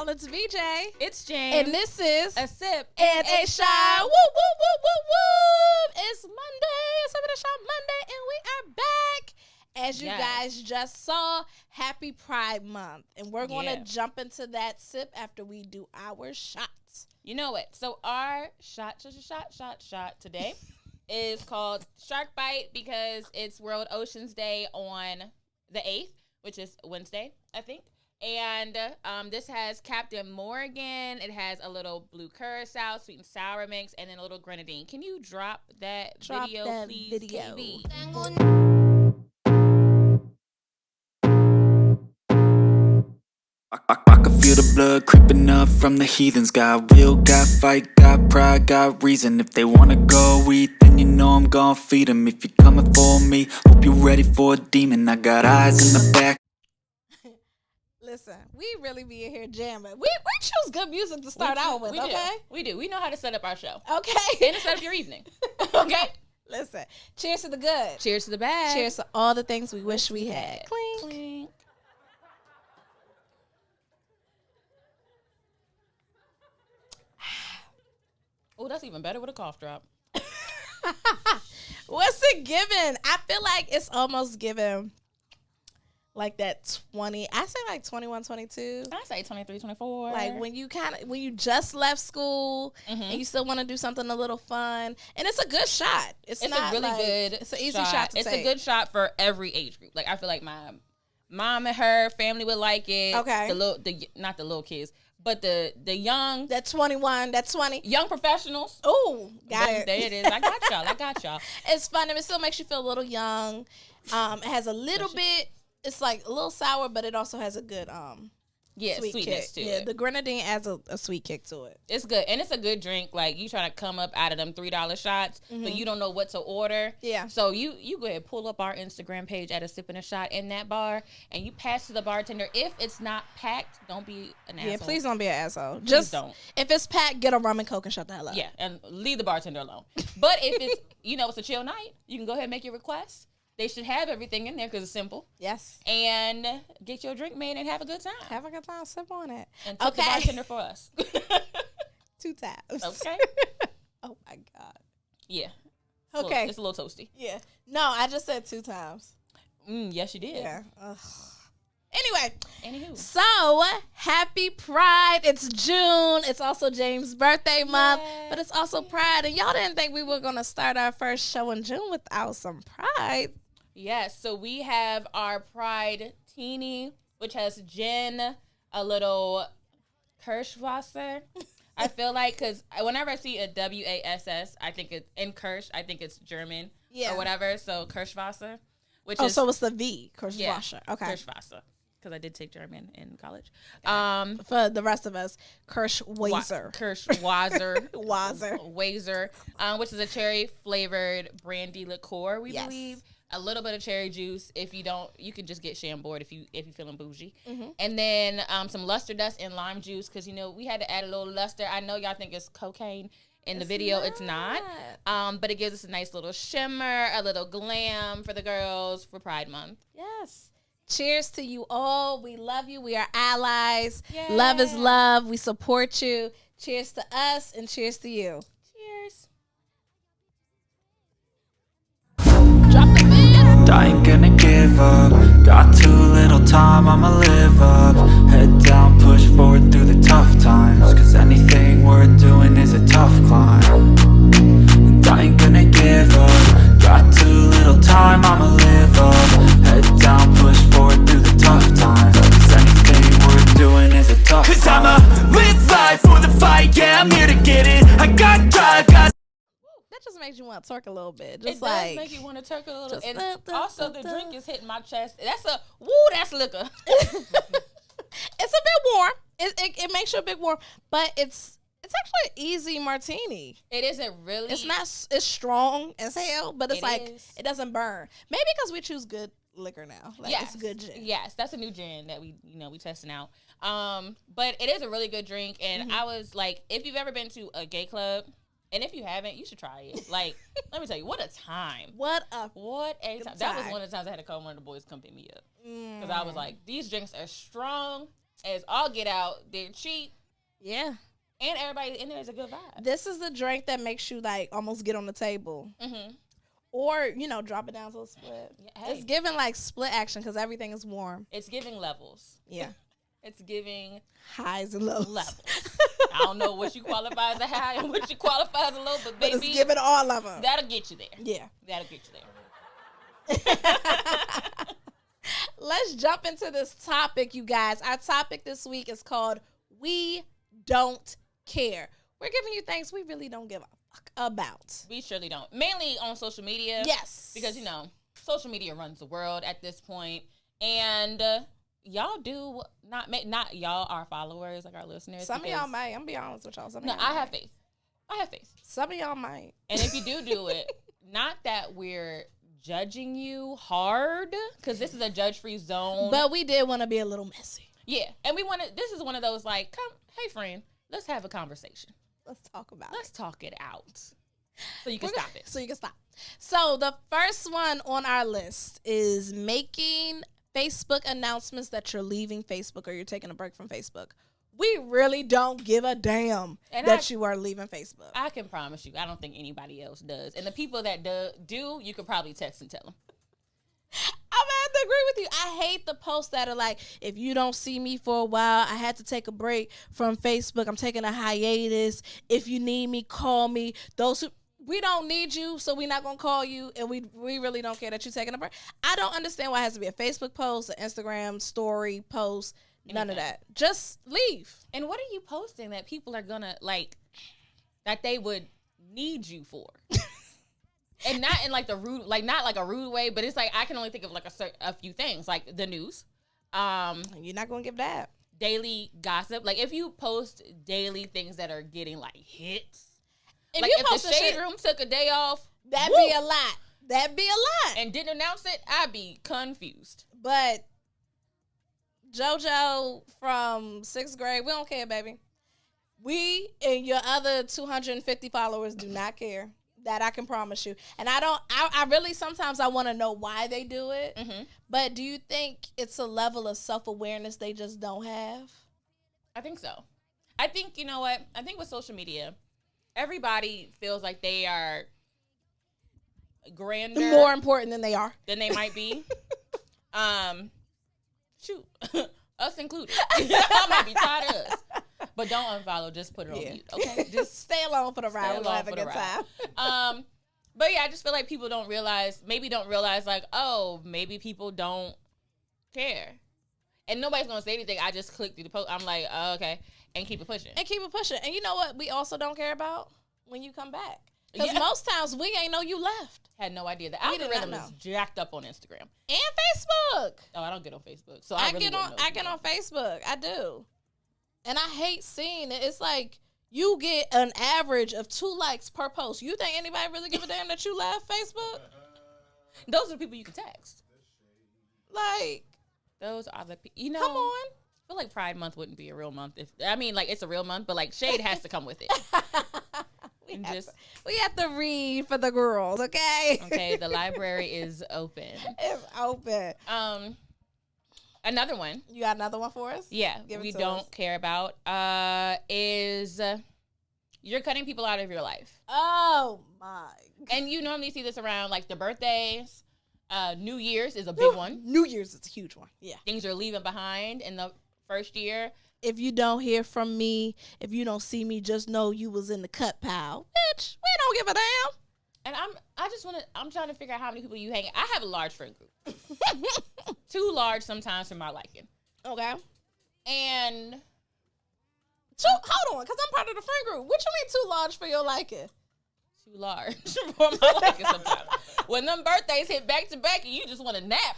y'all. It's VJ. It's James. And this is A Sip and a Shot. Woo, woo, woo, woo, woo. It's Monday. It's Sip and a Shot Monday, and we are back. As you guys just saw, happy Pride Month. And we're going to jump into that sip after we do our shots. You know what? So our shot today is called Shark Bite because it's World Oceans Day on the 8th, which is Wednesday, I think. And this has Captain Morgan. It has a little blue curacao, sweet and sour mix, and then a little grenadine. Can you drop that video, please, TV? I can feel the blood creeping up from the heathens. Got will, got fight, got pride, got reason. If they wanna go eat, then you know I'm gon' feed them. If you're coming for me, hope you're ready for a demon. I got eyes in the back. Listen, we really be in here jamming. We choose good music to start out with, okay? We do. We know how to set up our show. Okay. And to set up your evening. Okay? Listen, cheers to the good. Cheers to the bad. Cheers to all the things we wish we had. Clink. Clink. Oh, that's even better with a cough drop. What's it giving? I feel like it's almost giving like that 20. I say like 21, 22. I say 23, 24. Like when you just left school and you still want to do something a little fun. And it's a good shot. It's not a really like, good It's an easy shot to It's take. a good shot for every age group. Like I feel like my mom and her family would like it. Okay. Not the little kids, but the young. That 21, that 20. Young professionals. Oh, got it. There it is. I got y'all. It's fun. And it still makes you feel a little young. It has a little bit. It's like a little sour, but it also has a good sweetness kick. to it. The grenadine adds a sweet kick to it. It's good. And it's a good drink. Like, you trying to come up out of them $3 shots, but you don't know what to order. Yeah. So you go ahead, pull up our Instagram page at A Sip and a Shot in that bar, and you pass to the bartender. If it's not packed, don't be an asshole. Yeah, please don't be an asshole. Just don't. If it's packed, get a rum and coke and shut the hell up. Yeah, and leave the bartender alone. But if it's, it's a chill night, you can go ahead and make your request. They should have everything in there because it's simple. Yes. And get your drink made and have a good time. Have a good time. Sip on it. And tip the bartender for us. 2 times. Okay. Oh, my God. Yeah. Okay. It's a little toasty. Yeah. No, I just said 2 times. Yes, you did. Yeah. Ugh. Anyway. Anywho. So, happy Pride. It's June. It's also James' birthday month. Yay. But it's also Pride. And y'all didn't think we were going to start our first show in June without some Pride. Yes, so we have our Pride-Tini, which has gin, a little Kirschwasser. I feel like, because whenever I see a WASS, I think it's in Kirsch, I think it's German or whatever. So Kirschwasser, which is... so it's the V, Kirschwasser. Okay. Kirschwasser, because I did take German in college. For the rest of us, Kirschwasser. Kirschwasser. Wazer. Which is a cherry-flavored brandy liqueur, we believe. A little bit of cherry juice. If you don't, you can just get Chambord if you feeling bougie. And then some luster dust and lime juice because we had to add a little luster. I know y'all think it's cocaine in the video. It's not. But it gives us a nice little shimmer, a little glam for the girls for Pride Month. Yes. Cheers to you all. We love you. We are allies. Yay. Love is love. We support you. Cheers to us and cheers to you. Cheers. Drop the beat. I ain't gonna give up. Got too little time, I'ma live up. Head down, push forward through the tough times. Cause anything worth doing is a tough climb. And I ain't gonna give up. Got too little time, I'ma live up. Head down, push forward through the tough times. Cause anything worth doing is a tough climb. Cause I'ma live life for the fight, yeah, I'm here to get it. I got drive, got... That just makes you want to twerk a little bit. It does make you want to twerk a little. And also the drink is hitting my chest. That's liquor. It's a bit warm. It makes you a bit warm, but it's actually an easy martini. It isn't really. It's not. It's strong as hell, but it's it doesn't burn. Maybe because we choose good liquor now. It's good gin. Yes, that's a new gin that we testing out. But it is a really good drink, and I was like, if you've ever been to a gay club. And if you haven't, you should try it. Like, let me tell you, what a time. What a time. That was one of the times I had to call one of the boys to come pick me up. Because I was like, these drinks are strong. as all get out. They're cheap. Yeah. And everybody in there is a good vibe. This is the drink that makes you like almost get on the table. Mm-hmm. Or, you know, drop it down to a split. Yeah, hey. It's giving like split action because everything is warm. It's giving levels. Yeah. It's giving highs and lows. Levels. I don't know what you qualify as a high and what you qualify as a low, but baby, it's giving all of them. That'll get you there. Yeah. That'll get you there. Let's jump into this topic, you guys. Our topic this week is called We Don't Care. We're giving you things we really don't give a fuck about. We surely don't. Mainly on social media. Yes. Because, you know, social media runs the world at this point. And y'all do not y'all, our followers, like our listeners. Some of y'all might. I'm going to be honest with y'all. I have faith. I have faith. Some of y'all might. And if you do it, not that we're judging you hard, because this is a judge-free zone. But we did want to be a little messy. Yeah. And we want to, this is one of those like, come, hey friend, let's have a conversation. Let's talk about Let's talk it out. So you can stop it. So you can stop. So the first one on our list is making Facebook announcements that you're leaving Facebook or you're taking a break from Facebook. We really don't give a damn that you are leaving Facebook. I can promise you, I don't think anybody else does. And the people that do, you could probably text and tell them. I'm gonna have to agree with you. I hate the posts that are like, if you don't see me for a while, I had to take a break from Facebook. I'm taking a hiatus. If you need me, call me. We don't need you, so we're not gonna call you, and we really don't care that you're taking a break. I don't understand why it has to be a Facebook post, an Instagram story post, none of that. Just leave. And what are you posting that people are gonna like, that they would need you for? And not in like the rude, like not like a rude way, but it's like I can only think of like a few things, like the news. You're not gonna give that. Daily gossip. Like if you post daily things that are getting like hits. If like you if post the shade room took a day off, that'd be a lot. That'd be a lot. And didn't announce it, I'd be confused. But JoJo from 6th grade, we don't care, baby. We and your other 250 followers do not care. That I can promise you. And I really sometimes I want to know why they do it. Mm-hmm. But do you think it's a level of self-awareness they just don't have? I think so. I think, you know what? I think with social media, everybody feels like they are grander. More important than they are. Than they might be. Shoot. Us included. I might be tired of us. But don't unfollow. Just put it on mute, okay? Just stay along for the ride. We'll have a good time. But yeah, I just feel like people don't realize like, oh, maybe people don't care. And nobody's going to say anything. I just click through the post. I'm like, oh, okay. And keep it pushing. And you know what we also don't care about? When you come back. Because most times we ain't know you left. Had no idea. The algorithm is jacked up on Instagram. And Facebook. Oh, I don't get on Facebook. So I get on Facebook. I do. And I hate seeing it. It's like you get an average of 2 likes per post. You think anybody really give a damn that you left Facebook? Those are the people you can text. Like, those are the people. You know, come on. I feel like Pride Month wouldn't be a real month. Like it's a real month, but like shade has to come with it. We have to read for the girls, okay? Okay, the library is open. It's open. Another one. You got another one for us? Yeah, we don't care about is you're cutting people out of your life. Oh, my. And you normally see this around, like, the birthdays. New Year's is a big one. New Year's is a huge one, yeah. Things you're leaving behind in the first year. If you don't hear from me, if you don't see me, just know you was in the cut pile. Bitch, we don't give a damn. And I'm trying to figure out how many people you hang. I have a large friend group. Too large sometimes for my liking. Okay. And hold on, because I'm part of the friend group. What you mean too large for your liking? Too large for my liking sometimes. When them birthdays hit back to back and you just want to nap.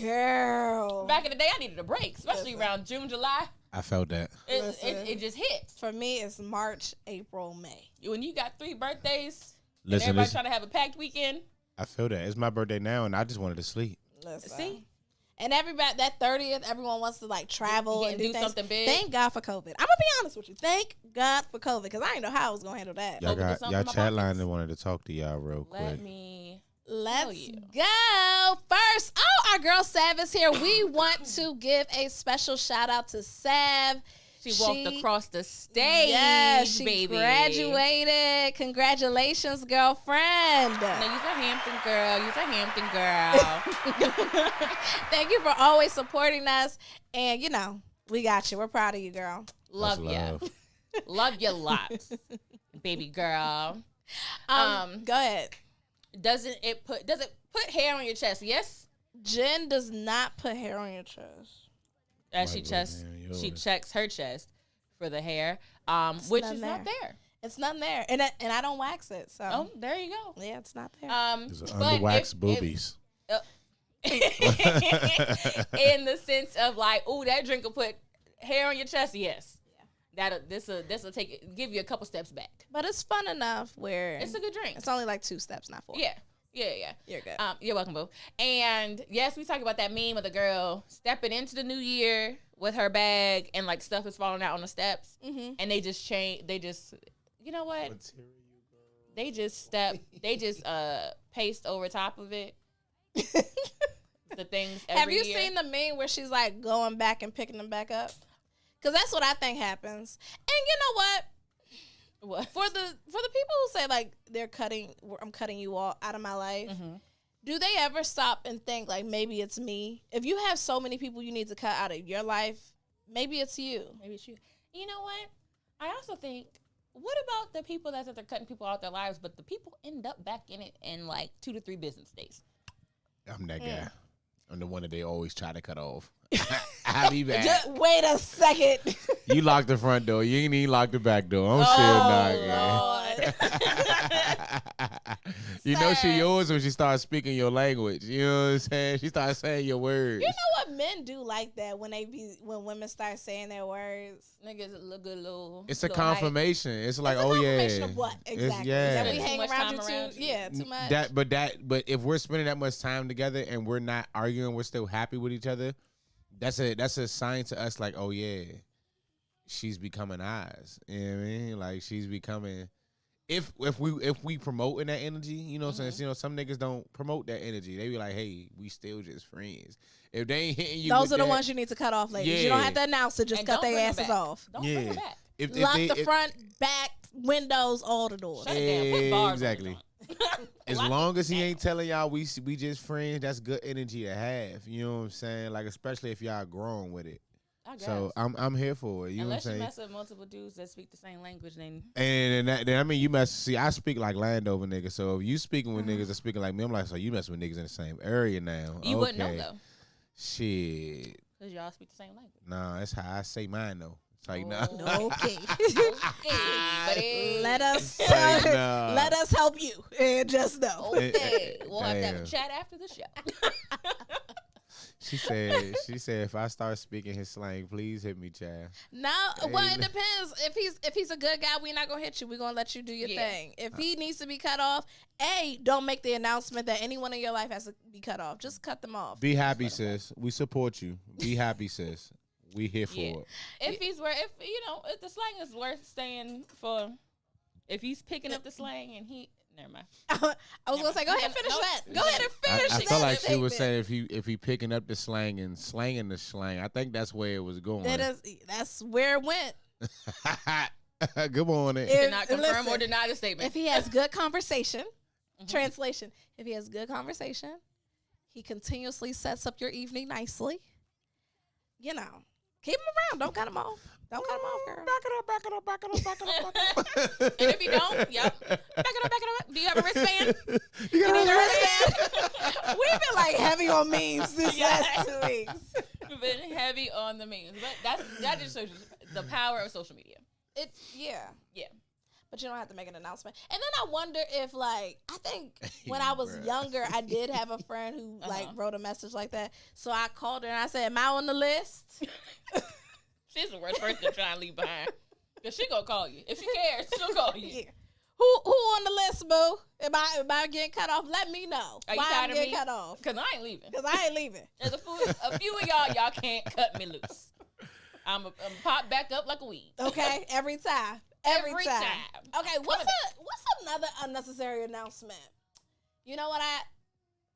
Girl. Back in the day, I needed a break, especially around June, July. I felt that. It just hits. For me, it's March, April, May. When you got 3 birthdays, and everybody trying to have a packed weekend. I feel that. It's my birthday now, and I just wanted to sleep. See? And everybody, that 30th, everyone wants to like travel and do something big. Thank God for COVID. I'm gonna be honest with you. Thank God for COVID, because I didn't know how I was gonna handle that. Y'all chat line and wanted to talk to y'all real quick. Let me Let's go. First, our girl Sav is here. We want to give a special shout out to Sav. She walked across the stage. Yeah, she baby. Graduated. Congratulations, girlfriend. No, you're a Hampton girl. You're a Hampton girl. Thank you for always supporting us. And, we got you. We're proud of you, girl. Love you. Love you lots, baby girl. Go ahead. Does it put hair on your chest? Yes. Jen does not put hair on your chest. As she checks her chest for the hair, which is not there. It's not there, and I don't wax it. So there you go. Yeah, it's not there. There's underwaxed boobies. In the sense of like, oh, that drink will put hair on your chest. Yes. Yeah. This'll give you a couple steps back. But it's fun enough where it's a good drink. It's only like 2 steps, not 4. Yeah. You're good. You're welcome, boo. And yes, we talk about that meme of the girl stepping into the new year with her bag and like stuff is falling out on the steps, and they just change. They just, you know what? They just paste over top of it. The things. Have you seen the meme where she's like going back and picking them back up? Because that's what I think happens. And you know what? What? For the people who say like I'm cutting you all out of my life, do they ever stop and think like maybe it's me? If you have so many people you need to cut out of your life, maybe it's you. Maybe it's you. You know what? I also think, what about the people that they're cutting people out their lives, but the people end up back in it in like 2 to 3 business days? I'm that guy. I'm the one that they always try to cut off. I'll be back. Just wait a second. You locked the front door. You ain't even locked the back door. I'm still knocking. You know she yours when she starts speaking your language. You know what I'm saying? She starts saying your words. You know what? Men do like that when women start saying their words. Niggas look a little. It's a confirmation. It's like, it's oh confirmation yeah. of what exactly? Yeah. That we hang around you too. Yeah, too much. But if we're spending that much time together and we're not arguing, we're still happy with each other. That's a sign to us, like, oh yeah, she's becoming ours. You know what I mean? Like she's becoming. If we promoting that energy, you know what I'm saying? You know, some niggas don't promote that energy. They be like, hey, we still just friends. If they ain't hitting you, those are the ones you need to cut off, ladies. Yeah. You don't have to announce it. Just cut their asses off. Don't bring them back. Lock the front, back, windows, all the doors. Shut it down. Put bars exactly. As long as he ain't telling y'all we just friends, that's good energy to have. You know what I'm saying? Like, especially if y'all grown with it. I guess. So I'm here for it. You Unless know what I'm saying? you mess with multiple dudes that speak the same language, then then I mean you mess. See, I speak like Landover niggas. So if you speaking with niggas that speaking like me, I'm like, so you mess with niggas in the same area now. You wouldn't know though. Shit. Because y'all speak the same language. Nah, that's how I say mine though. It's like no. Okay. Buddy. Let us help you. And just know. Okay. We'll have to have a chat after the show. She said, if I start speaking his slang, please hit me, child. No, well, it depends. If he's a good guy, we're not gonna hit you. We're gonna let you do your thing. If he needs to be cut off, don't make the announcement that anyone in your life has to be cut off. Just cut them off. Be happy, sis. We support you. Be happy, sis. We here for it. If if the slang is worth staying for, if he's picking up the slang and he. Never mind. I was gonna say, go ahead and finish that. Go ahead and finish that. I felt like she was saying if he picking up the slang and slanging the slang. I think that's where it was going. That's where it went. Good morning. Did not confirm or deny the statement. If he has good conversation, translation. If he has good conversation, he continuously sets up your evening nicely. You know, keep him around. Don't cut him off. Don't cut him off, girl. Back it up. And if you don't, back it up. Do you have a wristband? You need a wristband? We've been like heavy on memes this last 2 weeks. We've been heavy on the memes. But that just shows you the power of social media. Yeah. But you don't have to make an announcement. And then I wonder if, like, I think when I was younger, I did have a friend who, like, wrote a message like that. So I called her and I said, am I on the list? She's the worst person to try and leave behind. Because she gonna call you. If she cares, she'll call you. Yeah. Who on the list, boo? Am I getting cut off? Let me know. Are you why tired I'm of getting me? cut off. Because I ain't leaving. There's a few of y'all can't cut me loose. I'm pop back up like a weed. Okay, every time. Every time. Okay, what's another unnecessary announcement? You know what?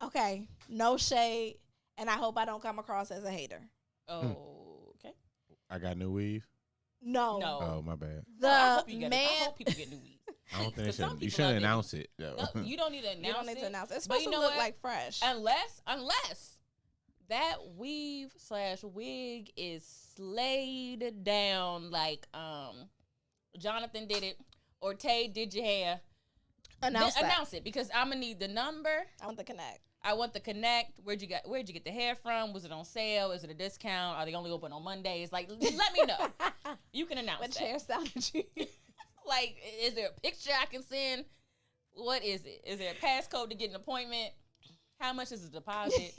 Okay, no shade, and I hope I don't come across as a hater. Oh, okay. I got new weave. No. Oh, my bad. I hope people get new weave. I don't think Some you people shouldn't love it. announce it. Though. No, you don't need to announce You don't need it. to announce it. It's But supposed you to know look what? like fresh. Unless that weave/wig is slayed down like Jonathan did it or Tay did your hair. Announce it because I'm gonna need the number. I want the connect. I want the connect. Where'd you get the hair from? Was it on sale? Is it a discount? Are they only open on Mondays? Like, let me know. You can announce What that. hairstyle did you use? Like, is there a picture I can send? What is it? Is there a passcode to get an appointment? How much is the deposit?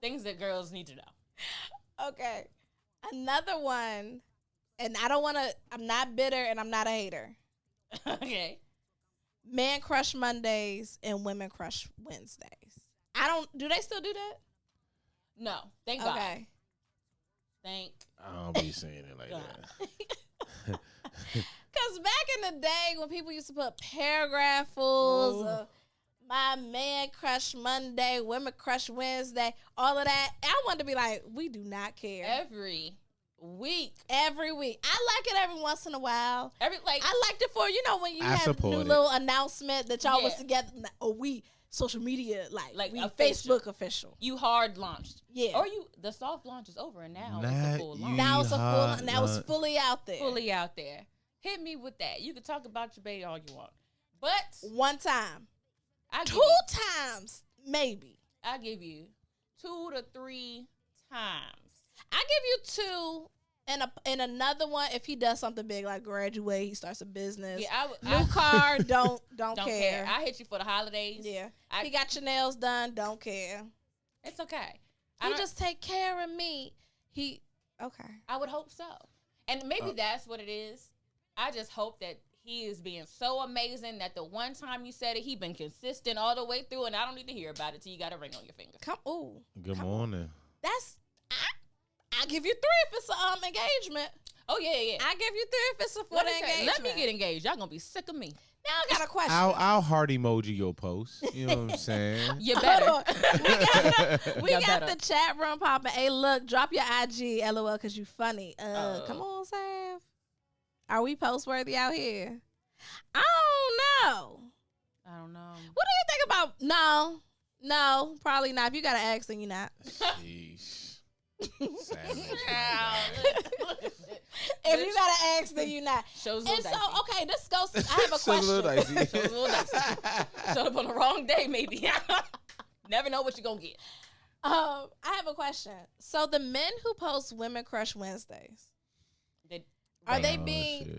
Things that girls need to know. Okay. Another one, and I'm not bitter and I'm not a hater. Okay. Men crush Mondays and women crush Wednesdays. Do they still do that? No. Thank God. Okay. Thank I don't be saying it like God. that. Because back in the day when people used to put paragraphs of my man crush Monday, women crush Wednesday, all of that, I wanted to be like, we do not care. Every week. Every week. I like it every once in a while. I liked it for, when you I had a support new it. little announcement that y'all was Yeah. together. We social media, like we official. Facebook official. You hard launched. Yeah. Or the soft launch is over and now it's Not a full launch. you. Now it's hard now it's launch. fully out there. Fully out there. Hit me with that. You can talk about your baby all you want. But One time. I Two times, maybe. I give you 2 to 3 times. I give you 2 and another one if he does something big like graduate, he starts a business. Yeah, New car, don't don't care. I hit you for the holidays. Yeah. He got your nails done, don't care. It's okay. He just take care of me. Okay. I would hope so. And maybe that's what it is. I just hope that he is being so amazing that the one time you said it, he been consistent all the way through, and I don't need to hear about it till you got a ring on your finger. Good morning. I give you 3 if it's a engagement. Oh, yeah. I give you 3 if it's a full engagement. Let me get engaged. Y'all gonna be sick of me. Now I got a question. I'll heart emoji your post. You know what I'm saying? You better. We You got better. the chat room popping. Hey, look, drop your IG, LOL, because you funny. Come on, Sav. Are we post worthy out here? I don't know. I don't know. What do you think about? No, probably not. If you got an ex, then you're not. Sheesh. Savage. If you got an ex, then you're not. Shows And so, okay, this goes. I have a Shows a little question. dicey. Shows a little dicey. Showed up on the wrong day, maybe. Never know what you're gonna get. I have a question. So the men who post Women Crush Wednesdays, are they being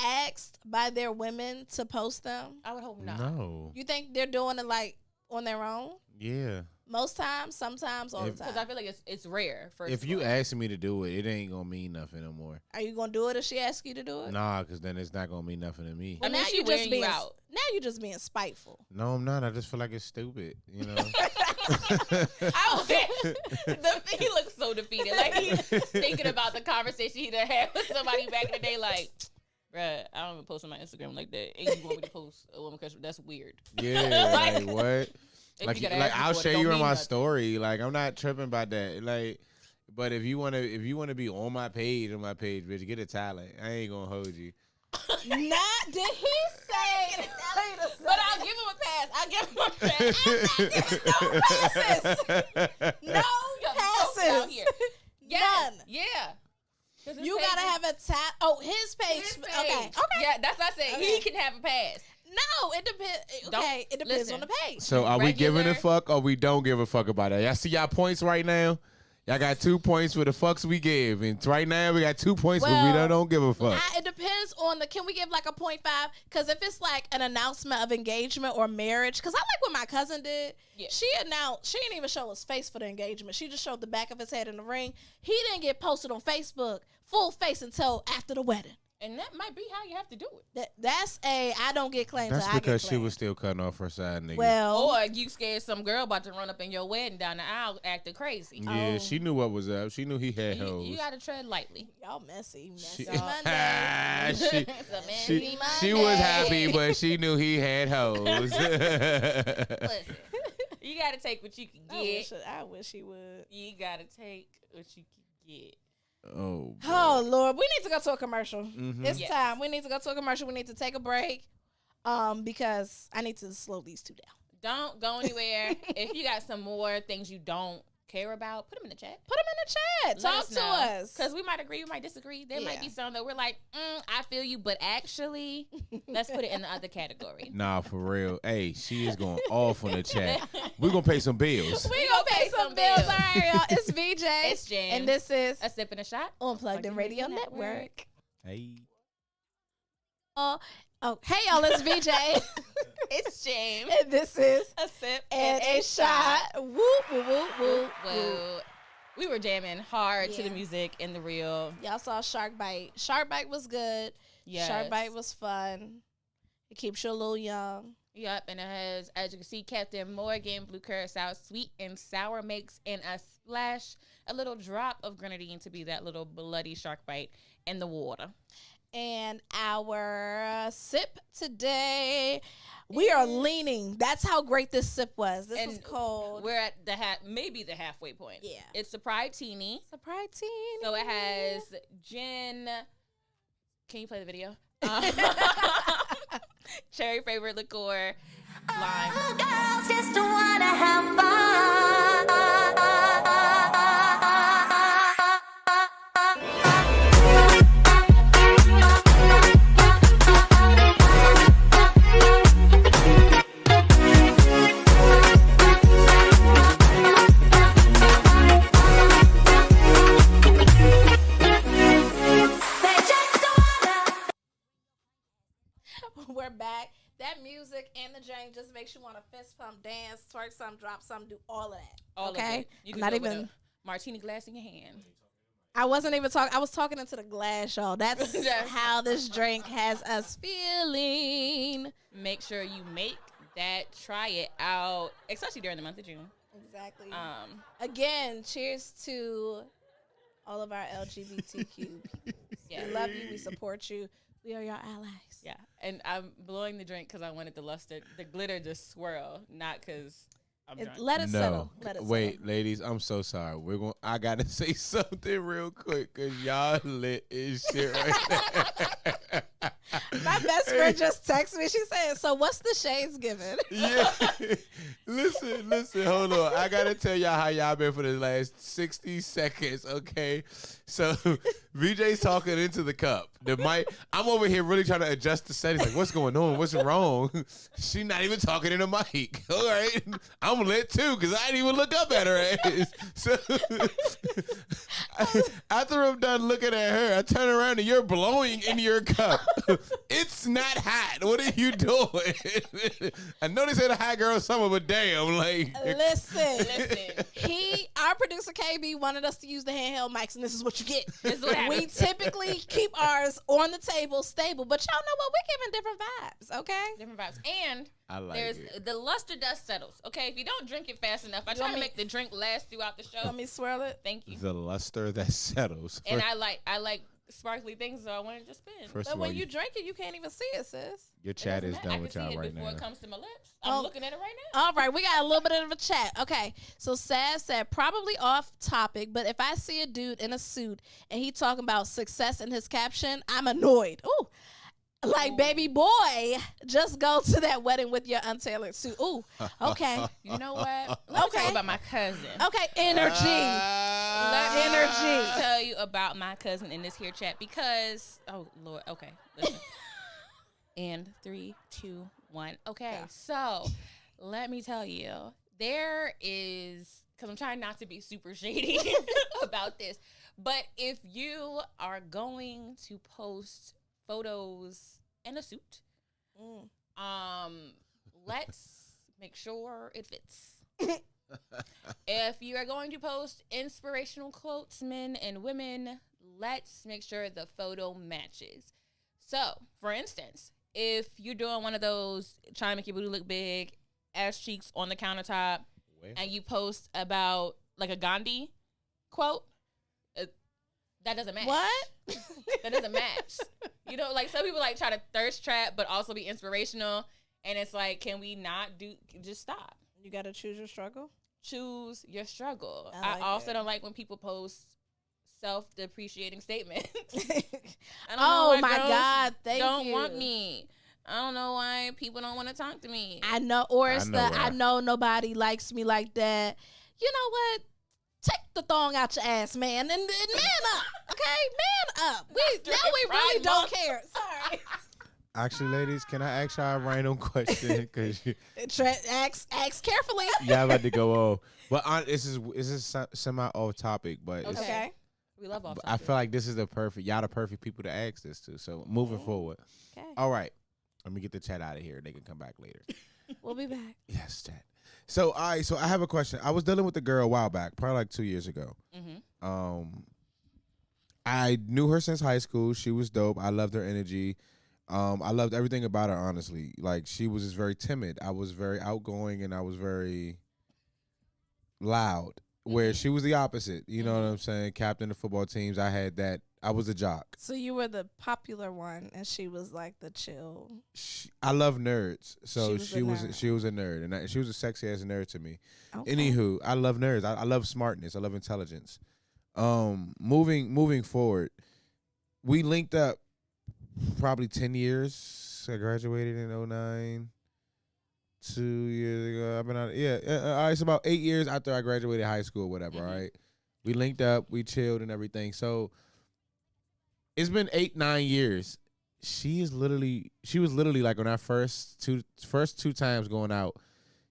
asked by their women to post them? I would hope not. No. You think they're doing it like on their own? Yeah. Most times, sometimes, all the time. Because I feel like it's rare. If you ask me to do it, it ain't gonna mean nothing no more. Are you gonna do it if she asks you to do it? Nah, because then it's not gonna mean nothing to me. I mean, now she you just wearing you being out. now you're just being spiteful. No, I'm not. I just feel like it's stupid. You know. He looks so defeated. Like he's thinking about the conversation he done had with somebody back in the day. Like, bruh, I don't even post on my Instagram like that. And you want me to post a woman crush? That's weird. Yeah. Like what? If Like, you gotta ask me I'll for it, share don't you in mean my nothing. story. Like, I'm not tripping about that. Like, but if you wanna be on my page, bitch, get a talent. I ain't gonna hold you. Did he say? But I'll give him a pass. No passes. No passes. Out here. Yes. None. Yeah. 'Cause his You page gotta is- have a tap. Oh, his page. his page. Okay. Yeah, that's what I said. Okay. He can have a pass. No, it depends. Okay, it depends listen. on the page. So are we giving a Regular- fuck or we don't give a fuck about it? Y'all see y'all points right now? Y'all got 2 points for the fucks we give. And right now we got 2 points where we Well, don't give a fuck. It depends on can we give like a 0.5? Because if it's like an announcement of engagement or marriage, because I like what my cousin did. Yeah. She announced, she didn't even show his face for the engagement. She just showed the back of his head in the ring. He didn't get posted on Facebook full face until after the wedding. And that might be how you have to do it. That's I don't get claimed. That's till I get because she claimed. was still cutting off her side, nigga. Well, Or you scared some girl about to run up in your wedding down the aisle acting crazy. yeah, she knew what was up. She knew he had hoes. You gotta tread lightly. y'all messy She, Monday. she, It's a she, messy she Monday. was happy, but she knew he had hoes. Listen, You gotta take what you can get. I wish he would. You gotta take what you can get. Oh, boy. Oh Lord, we need to go to a commercial. Mm-hmm. It's time. We need to go to a commercial. We need to take a break. Because I need to slow these two down. Don't go anywhere. If you got some more things you don't care about, put them in the chat. Put them in the chat. Talk to us. Because we might agree, we might disagree. There might be some that we're like, I feel you, but actually, let's put it in the other category. Nah, for real. Hey, she is going off on the chat. We're going to pay some bills. We going to pay some bills. All right, y'all. It's VJ. It's Jam. And this is A Sip and a Shot on Plugged In Radio Network. Hey. Oh, hey, y'all. It's VJ. It's James. And this is A Sip and a Shot. Woo, woo, woo, woo, woo. We were jamming hard to the music in the reel. Y'all saw Shark Bite. Shark Bite was good. Yes. Shark Bite was fun. It keeps you a little young. Yep, and it has, as you can see, Captain Morgan, blue curacao, sweet and sour mix, and a little drop of grenadine to be that little bloody shark bite in the water. And our sip today, we are leaning. That's how great this sip was. This was cold. We're at maybe the halfway point. Yeah. It's the Pride-Tini. It's a Pride-Tini. So it has gin. Can you play the video? Cherry flavored liqueur, lime. Girls just wanna have fun. We're back. That music and the drink just makes you want to fist pump, dance, twerk some, drop some, do all of that. All okay? of it. You can not go even with a martini glass in your hand. I wasn't even talking. I was talking into the glass, y'all. That's how this drink has us feeling. Make sure you make that. Try it out, especially during the month of June. Exactly. Again, cheers to all of our LGBTQ. Yeah. We love you. We support you. We are your allies. Yeah, and I'm blowing the drink because I wanted the glitter to swirl, not because I'm drunk. Let it settle. Let it Wait, settle. ladies, I'm so sorry. I gotta say something real quick because y'all lit as shit right now. My best friend just texted me. She said, "So what's the shades giving?" Yeah. Listen, hold on. I gotta tell y'all how y'all been for the last 60 seconds, okay? So VJ's talking into the cup. The mic, I'm over here really trying to adjust the settings. Like, what's going on? What's wrong? She not even talking in the mic. All right. I'm lit too, because I didn't even look up at her ass. So after I'm done looking at her, I turn around and you're blowing in your cup. It's not hot. What are you doing? I know they said a hot girl summer, but damn, like Listen. Our producer KB wanted us to use the handheld mics, and this is what you get. This is what happens. We typically keep ours on the table, stable, but y'all know what? We're giving different vibes, okay? Different vibes. And I like there's it. the luster dust settles. Okay, if you don't drink it fast enough, I try to make the drink last throughout the show. Let me swirl it. Thank you. The luster that settles. And I like sparkly things, so I wanted to spin. First But of all, when you drink it, you can't even see it, sis. your chat is done with I can y'all see it right before now. it comes to my lips. I'm looking at it right now. All right, we got a little bit of a chat. Okay, so Sav said, probably off topic, but if I see a dude in a suit and he talking about success in his caption, I'm annoyed. Ooh. Like, baby boy, just go to that wedding with your untailored suit. Ooh, okay. You know what? Let me tell you about my cousin. Okay, energy. Let me Energy. tell you about my cousin in this here chat because, oh, Lord. Okay, listen. And 3, 2, 1. Okay, so let me tell you, there is, because I'm trying not to be super shady about this, but if you are going to post photos in a suit, let's make sure it fits. If you are going to post inspirational quotes, men and women, let's make sure the photo matches. So, for instance, if you're doing one of those trying to make your booty look big, ass cheeks on the countertop, and you post about like a Gandhi quote, that doesn't match. What? That doesn't match. You know, like some people like try to thirst trap, but also be inspirational. And it's like, can we not just stop? You gotta choose your struggle. Choose your struggle. I like I also it. don't like when people post self-depreciating statements. I don't know Oh why my girls God! Thank don't you. want me. I don't know why people don't want to talk to me. I know, or it's know why. I know nobody likes me like that. You know what? Take the thong out your ass, man, and man up, okay? Man up. Now we really don't care. Sorry. Actually, ladies, can I ask y'all a random question? Because Ask carefully. y'all about to go off. But this is semi off topic, but it's, Okay. We love off I feel like this is the perfect people to ask this to. So moving forward. Okay. All right. Let me get the chat out of here. They can come back later. We'll be back. Yes, chat. So I have a question. I was dealing with a girl a while back, probably like 2 years ago. Mm-hmm. I knew her since high school. She was dope. I loved her energy. I loved everything about her, honestly. Like, she was just very timid. I was very outgoing, and I was very loud, where she was the opposite. You know what I'm saying? Captain of football teams. I had that. I was a jock. So you were the popular one, and she was like the chill. I love nerds, so She was a nerd. she was a nerd, and she was a sexy ass nerd to me. Okay. Anywho, I love nerds. I love smartness. I love intelligence. Moving forward, we linked up probably 10 years. I graduated in 2009. 2 years ago. I've been out. Yeah, it's about 8 years after I graduated high school, whatever. Mhm. All right, we linked up, we chilled and everything. So it's been 8-9 years. She was literally like on our first two times going out,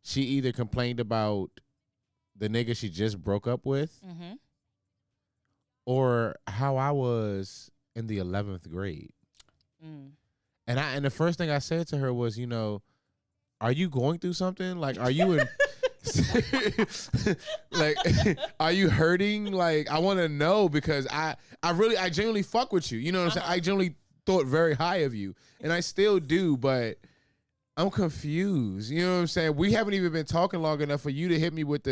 she either complained about the nigga she just broke up with, Mm-hmm. or how I was in the 11th grade. And the first thing I said to her was, are you going through something? Like, are you in like, are you hurting? Like, I want to know, because I genuinely fuck with you. You know what I'm saying? I genuinely thought very high of you, and I still do, but I'm confused. You know what I'm saying? We haven't even been talking long enough for you to hit me with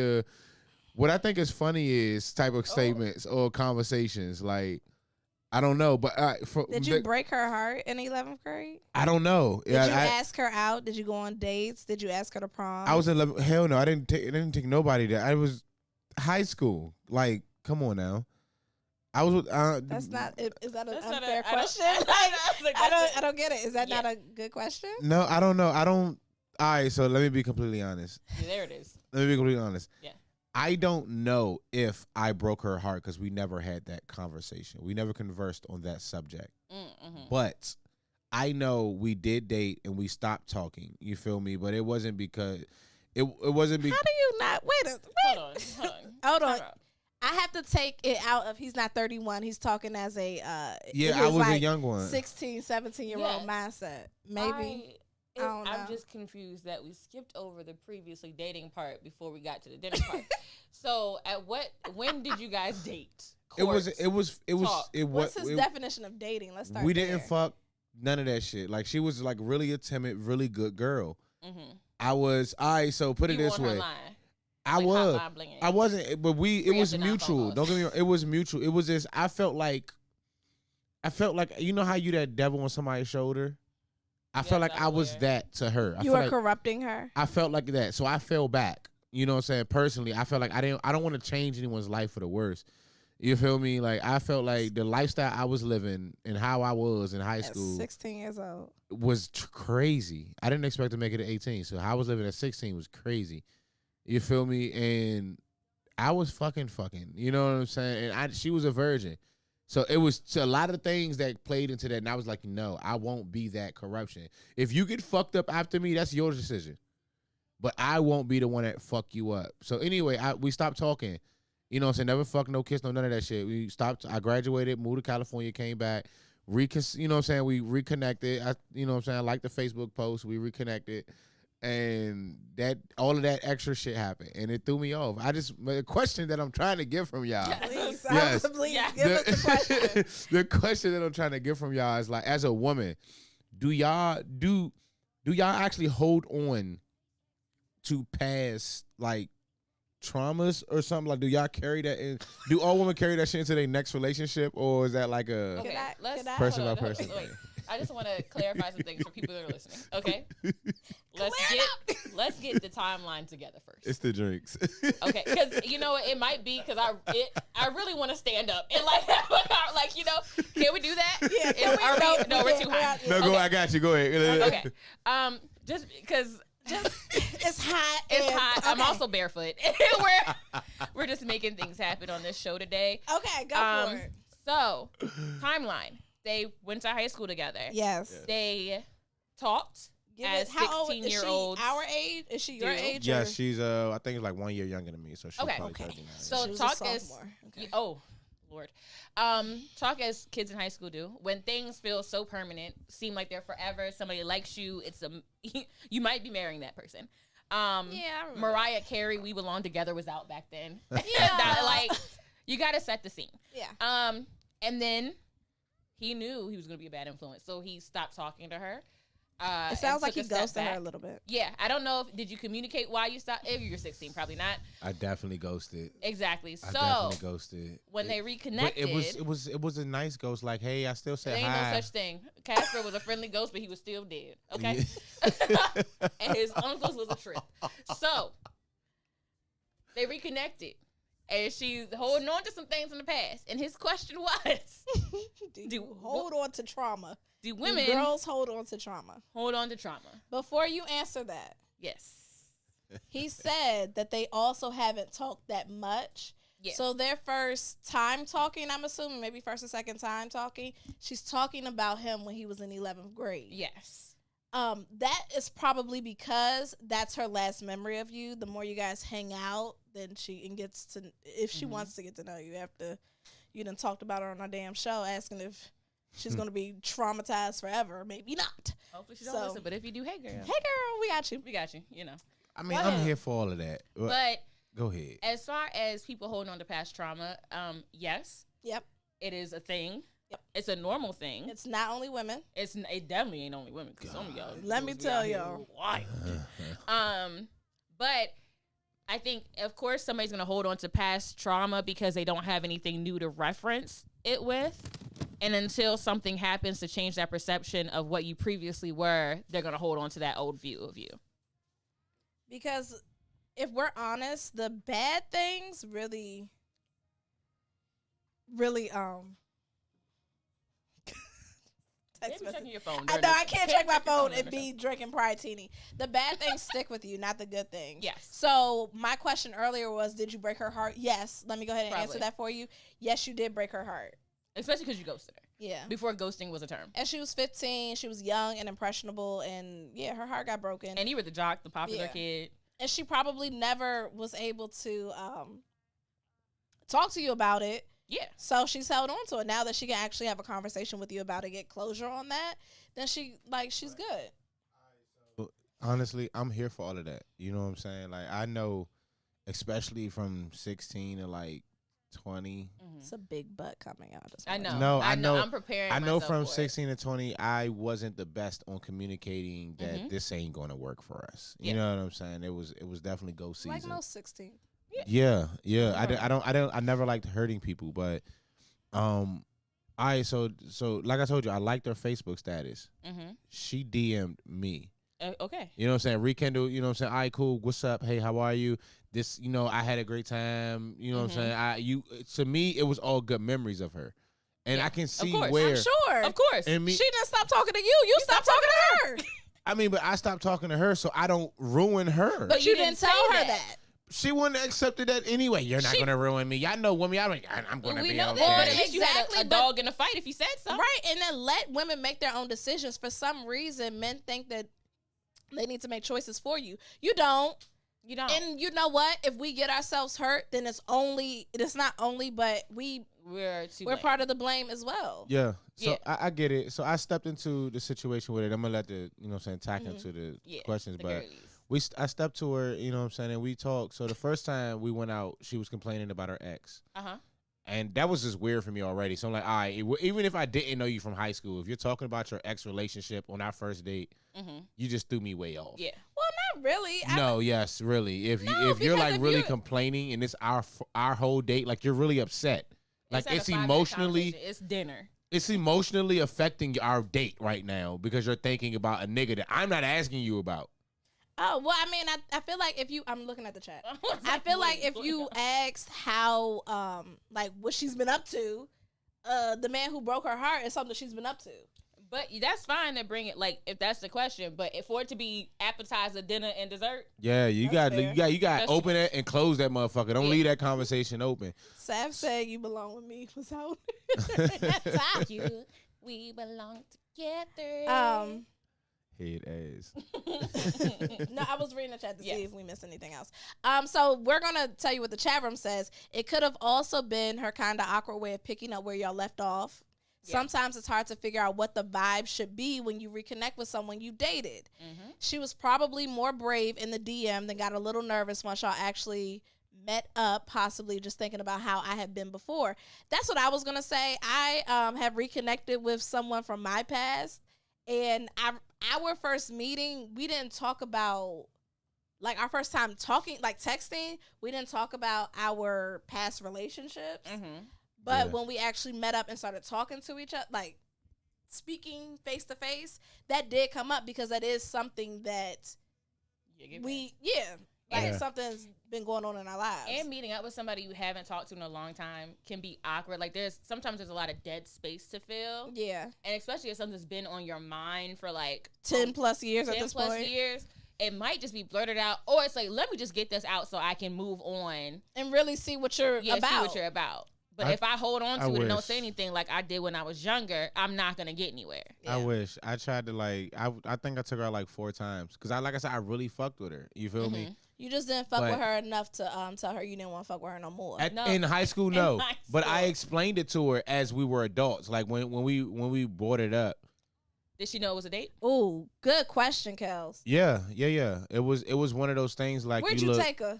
what I think is funny is type of statements or conversations. Like, I don't know, but Did you break her heart in 11th grade? I don't know. Did you ask her out? Did you go on dates? Did you ask her to prom? I was in 11. Hell no, I didn't take nobody there. I was high school. Like, come on now. I was with. That's not. Is that an That's not unfair a- I don't- question? I don't get it. Is that not a good question? No, I don't know. I don't. All right, so let me be completely honest. There it is. Let me be completely honest. Yeah. I don't know if I broke her heart, because we never had that conversation. We never conversed on that subject. Mm-hmm. But I know we did date and we stopped talking. You feel me? But it wasn't because it wasn't because. How do you not? Wait. Hold on. Hold on. Time out. I have to take it out of he's not 31. He's talking as a Yeah, his, I was a like, young one. 16, 17-year-old mindset. Maybe. I don't know. I'm just confused that we skipped over the previously dating part before we got to the dinner part. So, when did you guys date? It was Talk. What's his definition of dating? Let's start. We there. didn't fuck none of that shit. Like, she was like really a timid, really good girl. Mm-hmm. I was. So put it this way. I wasn't, but it was mutual. Don't get me wrong. It was mutual. It was just, I felt like, you know how you that devil on somebody's shoulder? I felt like I was that to her. You were corrupting her? I felt like that. So I fell back. You know what I'm saying? Personally, I felt like I don't want to change anyone's life for the worse. You feel me? Like, I felt like the lifestyle I was living and how I was in high school 16 years old was crazy. I didn't expect to make it at 18. So how I was living at 16 was crazy. You feel me? And I was fucking. You know what I'm saying? And she was a virgin. So it was a lot of things that played into that. And I was like, no, I won't be that corruption. If you get fucked up after me, that's your decision. But I won't be the one that fuck you up. So anyway, we stopped talking. You know what I'm saying? Never fuck, no kiss, no none of that shit. We stopped. I graduated, moved to California, came back. You know what I'm saying? We reconnected. You know what I'm saying? I liked the Facebook post. We reconnected. And all of that extra shit happened, and it threw me off. The question that I'm trying to get from y'all, Please, yes, please give us the question. the question that I'm trying to get from y'all is, like, as a woman, do y'all actually hold on to past, like, traumas or something? Like, do y'all carry that in? Do all women carry that shit into their next relationship, or is that like a Okay, let's Can I- person by hold on, person wait. I just want to clarify some things for people that are listening. Okay. let's get the timeline together first. It's the drinks. Okay, because you know it might be because I really want to stand up and like can we do that? Yeah, no, we're too high. No, go. I got you. Go ahead. Okay, just because it's hot. it's and, hot. Okay. I'm also barefoot. we're just making things happen on this show today. Okay, go for it. So timeline. They went to high school together. Yes. They talked. As 16-year-olds. Is she our age? Is she your age? Yes, she's I think it's like 1 year younger than me, so she's probably 39. So she was talk a as sophomore. oh Lord, talk as kids in high school do. When things feel so permanent, seem like they're forever. Somebody likes you. You might be marrying that person. I Mariah Carey, "We Belong Together" was out back then. Yeah. Like you got to set the scene. Yeah. And then he knew he was going to be a bad influence, so he stopped talking to her. It sounds like he ghosted her a little bit. Yeah, I don't know did you communicate why you stopped? If you're 16, probably not. I definitely ghosted. Exactly. So I definitely ghosted. When they reconnected, it was a nice ghost. Like, hey, I still said there ain't hi. no such thing. Casper was a friendly ghost, but he was still dead. Okay, and his uncles was a trip. So they reconnected, and she's holding on to some things in the past. And his question was, do you hold on to trauma? Do women girls hold on to trauma? Hold on to trauma. Before you answer that, yes. He said that they also haven't talked that much. Yeah. So their first time talking, I'm assuming, maybe first or second time talking, she's talking about him when he was in 11th grade. Yes. That is probably because that's her last memory of you. The more you guys hang out, then gets to, if she wants to get to know you after you done talked about her on our damn show, asking if she's going to be traumatized forever. Maybe not. Hopefully she don't listen. But if you do, hey girl, we got you. We got you. You know. I mean, I'm here for all of that. But go ahead. As far as people holding on to past trauma, yes. Yep. It is a thing. Yep. It's a normal thing. It's not only women. It definitely ain't only women. Because some of y'all. Let me tell y'all. Wild. But I think, of course, somebody's gonna hold on to past trauma because they don't have anything new to reference it with. And until something happens to change that perception of what you previously were, they're going to hold on to that old view of you. Because if we're honest, the bad things really Checking your phone. I know I can't check my phone and be drinking Pride-Tini. The bad things stick with you, not the good things. Yes. So my question earlier was, did you break her heart? Yes. Let me go ahead and answer that for you. Yes, you did break her heart. Especially because you ghosted her. Yeah. Before ghosting was a term. And she was 15. She was young and impressionable. And, yeah, her heart got broken. And you were the jock, the popular kid. And she probably never was able to talk to you about it. Yeah. So she's held on to it. Now that she can actually have a conversation with you about it, get closure on that, then she's good. Honestly, I'm here for all of that. You know what I'm saying? Like, I know, especially from 16 to like 20. It's a big butt coming out. I know. No, I know. I'm preparing. I know myself from for 16 to 20, I wasn't the best on communicating that this ain't going to work for us. You know what I'm saying? It was definitely go season. Like most 16. Yeah. I never liked hurting people, but so like I told you, I liked her Facebook status. She DM'd me. Okay. You know what I'm saying? Rekindle, you know what I'm saying? All right, cool. What's up? Hey, how are you? This, I had a great time. You know what I'm saying? To me, it was all good memories of her. And I can see where. I'm sure. Of course. She didn't stop talking to you. You stopped talking to her. I mean, but I stopped talking to her so I don't ruin her. But you didn't tell her that. She wouldn't have accepted that anyway. You're not going to ruin me. Y'all know women. I'm going to be know okay. that, but at least you had a dog in the fight if you said something. Right, and then let women make their own decisions. For some reason, men think that they need to make choices for you. You don't. You don't. And you know what? If we get ourselves hurt, then it's not only, but we're part of the blame as well. Yeah. So I get it. So I stepped into the situation with it. I'm going to let the, tack into the questions. But I stepped to her, you know what I'm saying, and we talked. So the first time we went out, she was complaining about her ex. And that was just weird for me already. So I'm like, all right, even if I didn't know you from high school, if you're talking about your ex relationship on our first date, you just threw me way off. Yeah. Well, not really. Yes, really. If you're like really complaining and it's our whole date, like you're really upset. Like it's emotionally, it's dinner. It's emotionally affecting our date right now because you're thinking about a nigga that I'm not asking you about. Oh, well, I mean, I feel like if you, I'm looking at the chat. I feel like if you asked how, like, what she's been up to, the man who broke her heart is something she's been up to. But that's fine to bring it, like, if that's the question. But for it to be appetizer, dinner, and dessert. Yeah, you got That's open true. it and close that motherfucker. Don't leave that conversation open. Sav said you belong with me. Was out. That's you. We belong together. Head ass. No, I was reading the chat to see if we missed anything else. So we're gonna tell you what the chat room says. It could have also been her kind of awkward way of picking up where y'all left off. Yeah. Sometimes it's hard to figure out what the vibe should be when you reconnect with someone you dated. Mm-hmm. She was probably more brave in the DM than got a little nervous once y'all actually met up, possibly just thinking about how I had been before. That's what I was gonna say. I have reconnected with someone from my past, and our first meeting, we didn't talk about, like, our first time talking, like texting, we didn't talk about our past relationships. Mm-hmm. But when we actually met up and started talking to each other, like speaking face to face, that did come up because that is something that something's been going on in our lives. And meeting up with somebody you haven't talked to in a long time can be awkward. Like sometimes there's a lot of dead space to fill. Yeah. And especially if something's been on your mind for like 10 plus years at this point. 10 plus years. It might just be blurted out, or it's like, let me just get this out so I can move on. And really see what you're about. See what you're about. But if I hold on to it and don't say anything like I did when I was younger, I'm not going to get anywhere. Yeah. I wish. I tried to, like, I think I took her out like 4 times. Because, like I said, I really fucked with her. You feel me? You just didn't fuck with her enough to tell her you didn't want to fuck with her no more. In high school, no. But I explained it to her as we were adults. Like, when we brought it up. Did she know it was a date? Ooh, good question, Kels. Yeah. It was one of those things like. Where'd you take her?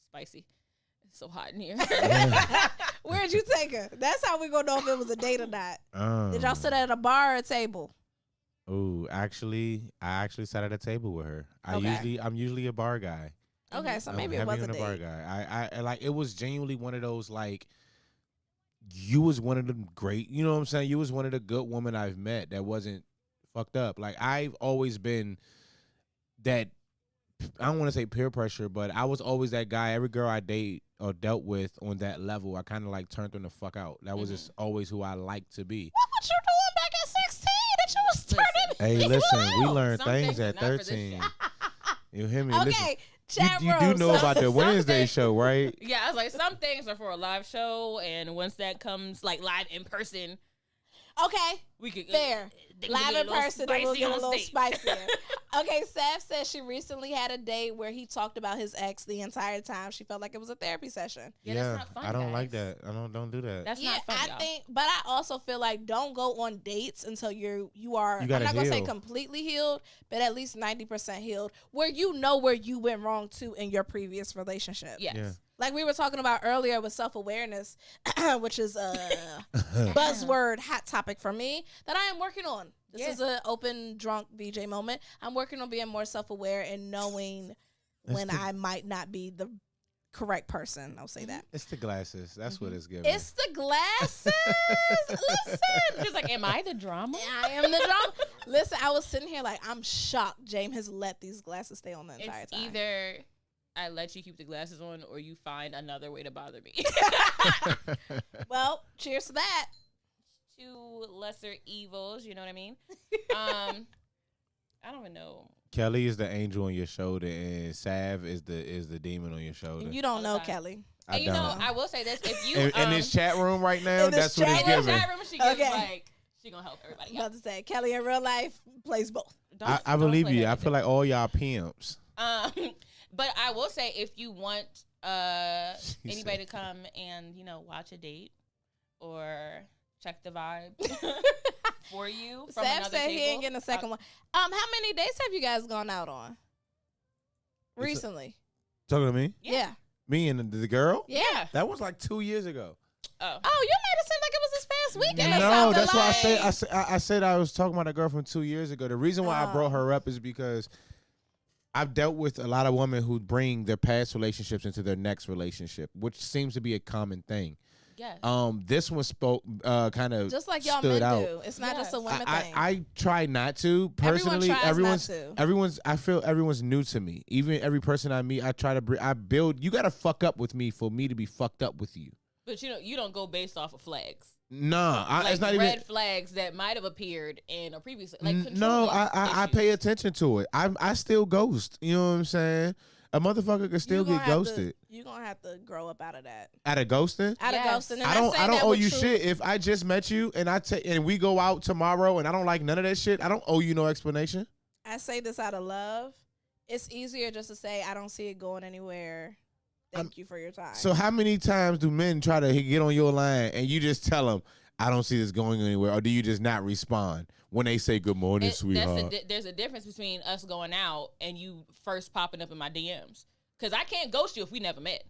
Spicy. It's so hot in here. Where'd you take her? That's how we gonna know if it was a date or not. Did y'all sit at a bar or a table? Oh, I actually sat at a table with her. I'm usually a bar guy. Okay, so maybe it was a date. Bar guy. I like, it was genuinely one of those, like, you was one of the great, you know what I'm saying? You was one of the good women I've met that wasn't fucked up. Like, I've always been that, I don't want to say peer pressure, but I was always that guy. Every girl I date or dealt with on that level, I kind of like turned them the fuck out. That was just always who I liked to be. What you doing back at 16 that you was turning? Hey, listen, we learned things at 13. You hear me? Okay. Listen. Chat You do know about the Wednesday show, right? Yeah, I was like, some things are for a live show, and once that comes like live in person, okay, we could fair. Live in person, then we'll get a little spicier. Okay, Sav said she recently had a date where he talked about his ex the entire time. She felt like it was a therapy session. Yeah, that's not fun, I don't like that. I don't do that. That's not fun, I think, but I also feel like don't go on dates until you are. I'm not gonna say completely healed, but at least 90% healed, where you know where you went wrong too in your previous relationship. Yes. Yeah. Like we were talking about earlier with self-awareness, which is a buzzword hot topic for me that I am working on. This is an open, drunk VJ moment. I'm working on being more self-aware and knowing when I might not be the correct person. I'll say that. It's the glasses. That's what it's giving. It's the glasses. Listen. She's like, am I the drama? I am the drama. Listen, I was sitting here like, I'm shocked James has let these glasses stay on the entire time. Either I let you keep the glasses on or you find another way to bother me. Well, cheers to that. 2 lesser evils, you know what I mean? I don't even know. Kelly is the angel on your shoulder, and Sav is the demon on your shoulder. And you don't know Kelly. And you know, I will say this: if you in this chat room right now, that's what it's giving. In the chat room, she gives like she gonna help everybody. I'm about to say Kelly in real life plays both. I believe you. I feel like all y'all pimps. But I will say, if you want anybody to come and watch a date or check the vibe for you from Sam another said table. He ain't getting a second one. How many dates have you guys gone out on recently? Talking to me? Yeah. Me and the girl? Yeah. That was like 2 years ago. Oh, you made it seem like it was this past weekend. No, that's why I said I was talking about a girl from 2 years ago. The reason why I brought her up is because I've dealt with a lot of women who bring their past relationships into their next relationship, which seems to be a common thing. Yes. This one spoke kind of Just like y'all stood men out. do. It's not just a women thing. I try not to personally. Everyone tries not to. Everyone's. I feel everyone's new to me. Even every person I meet, I try to. I build. You gotta fuck up with me for me to be fucked up with you. But you don't go based off of flags. Nah, Like it's not red even flags that might have appeared in a previous. Like no. I issues. pay attention to it. I still ghost. You know what I'm saying? A motherfucker can still get ghosted. You're gonna have to grow up out of that. Out of ghosting? Out of ghosting. And I don't owe you shit. If I just met you and we go out tomorrow and I don't like none of that shit, I don't owe you no explanation. I say this out of love. It's easier just to say I don't see it going anywhere. Thank you for your time. So how many times do men try to get on your line and you just tell them, I don't see this going anywhere, or do you just not respond when they say good morning, sweetheart? There's a difference between us going out and you first popping up in my DMs. Because I can't ghost you if we never met.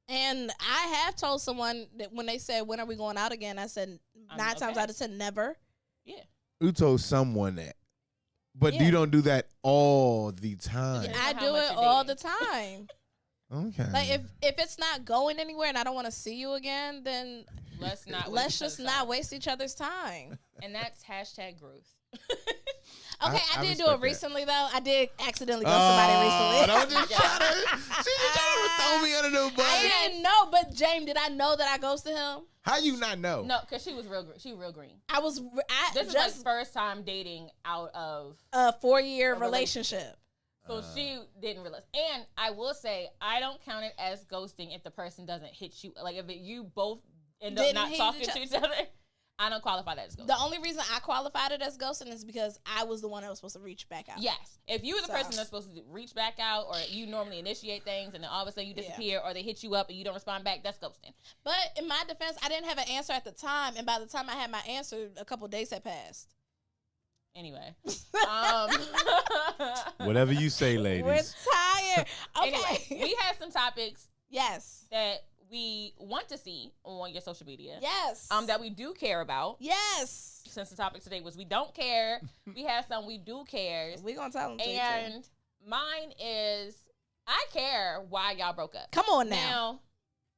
And I have told someone that when they said, when are we going out again? I said 9 times out of 10, never. Yeah. You told someone that. But you don't do that all the time. Yeah. I do it all the time. Okay. Like if it's not going anywhere and I don't want to see you again, then let's just not waste each other's time. And that's #growth. Okay, I did do it recently though. I did accidentally go somebody recently. Don't just try to. She just trying to throw me under the bus. I didn't know, but James, did I know that I ghosted him? How you not know? No, because she was real green. This is like first time dating out of a 4-year relationship. So she didn't realize. And I will say, I don't count it as ghosting if the person doesn't hit you. Like if you both end up not talking to each other. I don't qualify that as ghosting. The only reason I qualified it as ghosting is because I was the one that was supposed to reach back out. Yes. If you were the person that's supposed to reach back out, or you normally initiate things and then all of a sudden you disappear, or they hit you up and you don't respond back, that's ghosting. But in my defense, I didn't have an answer at the time, and by the time I had my answer, a couple of days had passed. Anyway. Whatever you say, ladies. We're tired. Okay. Anyway, we have some topics. Yes. That we want to see on your social media. Yes. That we do care about. Yes. Since the topic today was we don't care, we have some we do care. We're going to tell them to you. And mine is, I care why y'all broke up. Come on now. Now,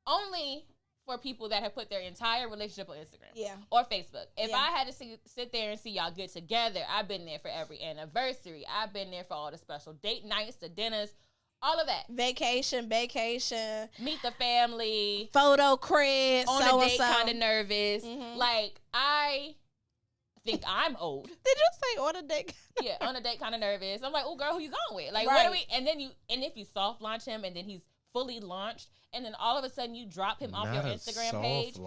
only for people that have put their entire relationship on Instagram. Yeah. Or Facebook. If I had to sit there and see y'all get together, I've been there for every anniversary. I've been there for all the special date nights, the dinners, all of that. Vacation. Meet the family. Photo crib. On a date, kind of nervous. Mm-hmm. Like, I think I'm old. Did you say on a date? Yeah, on a date, kind of nervous. I'm like, oh, girl, who you going with? Like, right. What are we? And then if you soft launch him and then he's fully launched, and then all of a sudden you drop him off your Instagram page,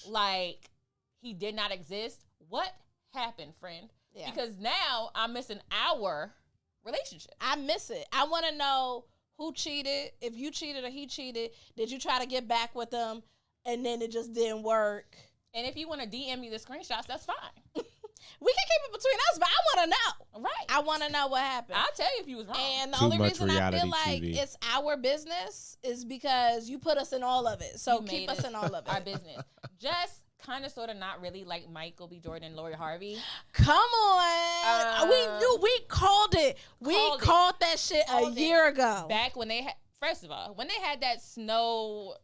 like he did not exist. What happened, friend? Yeah. Because now I'm missing our relationship. I miss it. I want to know who cheated, if you cheated or he cheated. Did you try to get back with them and then it just didn't work? And if you want to DM me the screenshots, that's fine. We can keep it between us, but I want to know. Right. I want to know what happened. I'll tell you if you was wrong. And the only reason I feel like it's our business is because you put us in all of it. So keep us in all of it. Our business. Just kind of, sort of, not really like Michael B. Jordan and Lori Harvey. Come on. We called it. We called that shit a year ago. Back when they had, first of all, when they had that snow...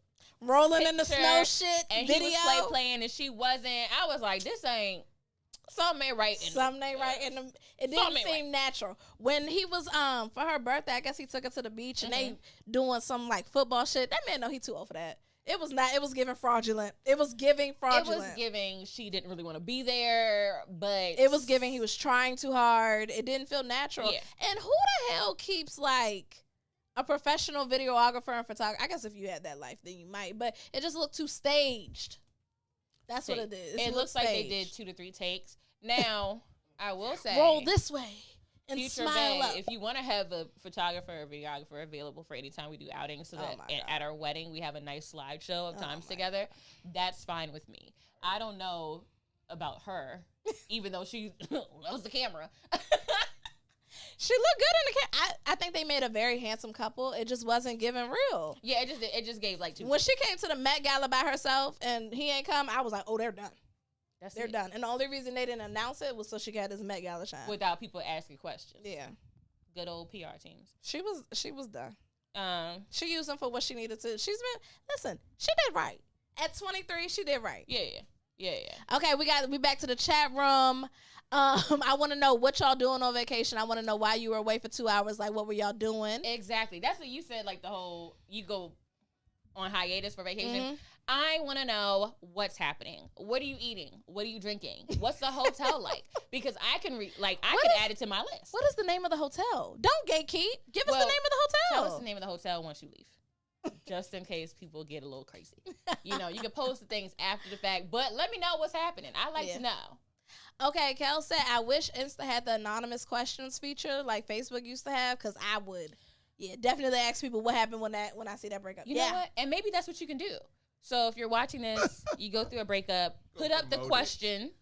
rolling in the snow shit and video. He was playing and she wasn't. I was like, this ain't... Something ain't right. It didn't seem natural. When he was for her birthday, I guess he took her to the beach and they doing some like football shit. That man know he too old for that. It was not. It was giving fraudulent. It was giving she didn't really want to be there, but it was giving he was trying too hard. It didn't feel natural. Yeah. And who the hell keeps like a professional videographer and photographer? I guess if you had that life, then you might. But it just looked too staged. That's what it is. It looks like they did 2 to 3 takes. Now, I will say, roll this way and future smile up. If you want to have a photographer or videographer available for any time we do outings, so that at our wedding we have a nice slideshow of times together, that's fine with me. I don't know about her, even though she loves the camera. She looked good in the camera. I think they made a very handsome couple. It just wasn't giving real. Yeah, it just gave like 2. When she came to the Met Gala by herself and he ain't come, I was like, oh, they're done. They're done. And the only reason they didn't announce it was so she could have this Met Gala shine. Without people asking questions. Yeah. Good old PR teams. She was done. She used them for what she needed to. She did right. At 23, she did right. Yeah. Okay, we back to the chat room. I want to know what y'all doing on vacation. I want to know why you were away for 2 hours. Like, what were y'all doing? Exactly. That's what you said. Like the whole you go on hiatus for vacation. Mm-hmm. I want to know what's happening. What are you eating? What are you drinking? What's the hotel like? Because I can add it to my list. What is the name of the hotel? Don't gatekeep. Give us the name of the hotel. Tell us the name of the hotel once you leave. Just in case people get a little crazy. You can post the things after the fact, but let me know what's happening. I like to know. Okay, Kel said, I wish Insta had the anonymous questions feature like Facebook used to have, because I would, definitely ask people what happened when I see that breakup. You know what? And maybe that's what you can do. So if you're watching this, you go through a breakup, put up the question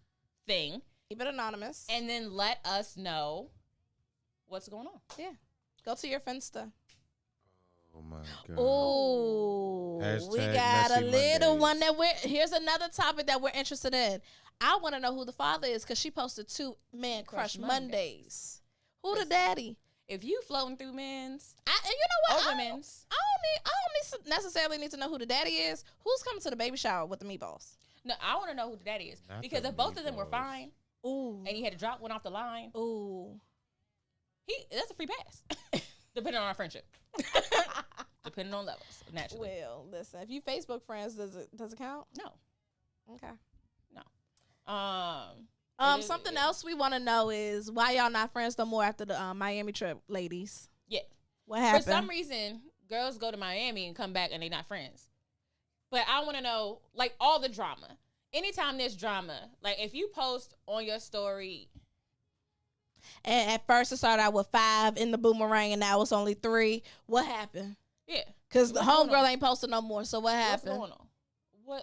thing. Keep it anonymous. And then let us know what's going on. Yeah. Go to your Finsta. Oh, my God. Oh, we got a little one here's another topic that we're interested in. I want to know who the father is because she posted 2 Man Crush Mondays. Who the daddy? If you floating through men's, and you know what? or women's, I don't necessarily need to know who the daddy is. Who's coming to the baby shower with the meatballs? no, I want to know who the daddy is. Not Because the if both of them were meatballs. fine, Ooh. and he had to drop one off the line, Ooh. that's a free pass. Depending on our friendship. Depending on levels, naturally. Well, listen, if you Facebook friends, does it count? No. Okay. Something else we want to know is why y'all not friends no more after the Miami trip, ladies. Yeah. What happened? For some reason, girls go to Miami and come back and they not friends. But I want to know, like, all the drama. Anytime there's drama, like, if you post on your story. And at first it started out with 5 in the boomerang and now it's only 3. What happened? Yeah. Because the homegirl ain't posted no more. So what happened? What's going on?